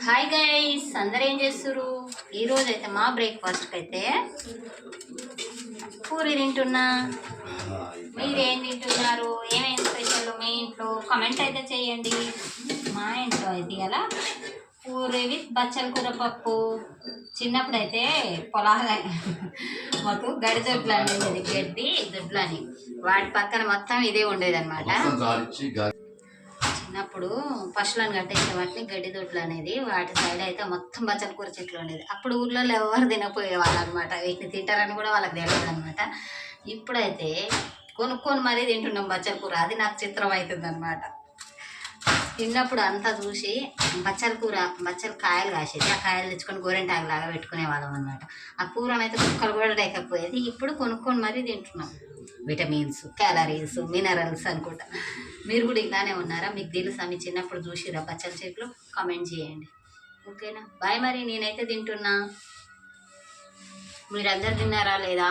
Hi guys, అందరు ఏం చేస్తున్నారు? ఈరోజు అయితే మా బ్రేక్ఫాస్ట్కి అయితే పూరి తింటున్నా. మీరేం తింటున్నారు? ఏమేమి స్పెషల్ మీ ఇంట్లో? కమెంట్ అయితే చేయండి. మా ఇంట్లో అయితే ఇలా పూరి విత్ బచ్చల కూర పప్పు. చిన్నప్పుడు అయితే పొలాల మాకు గడి దొడ్లు అనేది గడ్డి దొడ్లు అని వాటి పక్కన మొత్తం ఇదే ఉండేది అనమాట. చిన్నప్పుడు పశువులను కట్టేసే వాటిని గడ్డి దొడ్లు అనేది, వాటి సైడ్ అయితే మొత్తం బచ్చల కూర చెట్లు ఉండేది. అప్పుడు ఊళ్ళో ఎవరు తినపోయేవాళ్ళు అనమాట. వీటిని తింటారని కూడా వాళ్ళకి తెలియదు అనమాట. ఇప్పుడైతే కొనుక్కొని మరీ తింటున్నాం బచ్చల కూర. అది నాకు చిత్రం అవుతుంది అనమాట. చిన్నప్పుడు అంతా చూసి బచ్చల కూర, బచ్చల కాయలు కాసేది. ఆ కాయలు తెచ్చుకొని గోరెంటాకులాగా పెట్టుకునే వాళ్ళం అనమాట. ఆ కూరనైతే కుక్కలు కూడా లేకపోయేది. ఇప్పుడు కొనుక్కొని మరీ తింటున్నాం. విటమిన్స్, క్యాలరీస్, మినరల్స్ అనుకుంటా. మీరు కూడా ఇలానే ఉన్నారా? మీకు తెలుసా? మీ చిన్నప్పుడు చూసిరా బచ్చల చెట్లు? కామెంట్ చేయండి. ఓకేనా? బాయ్. మరి నేనైతే తింటున్నా. మీరందరు తిన్నారా లేదా?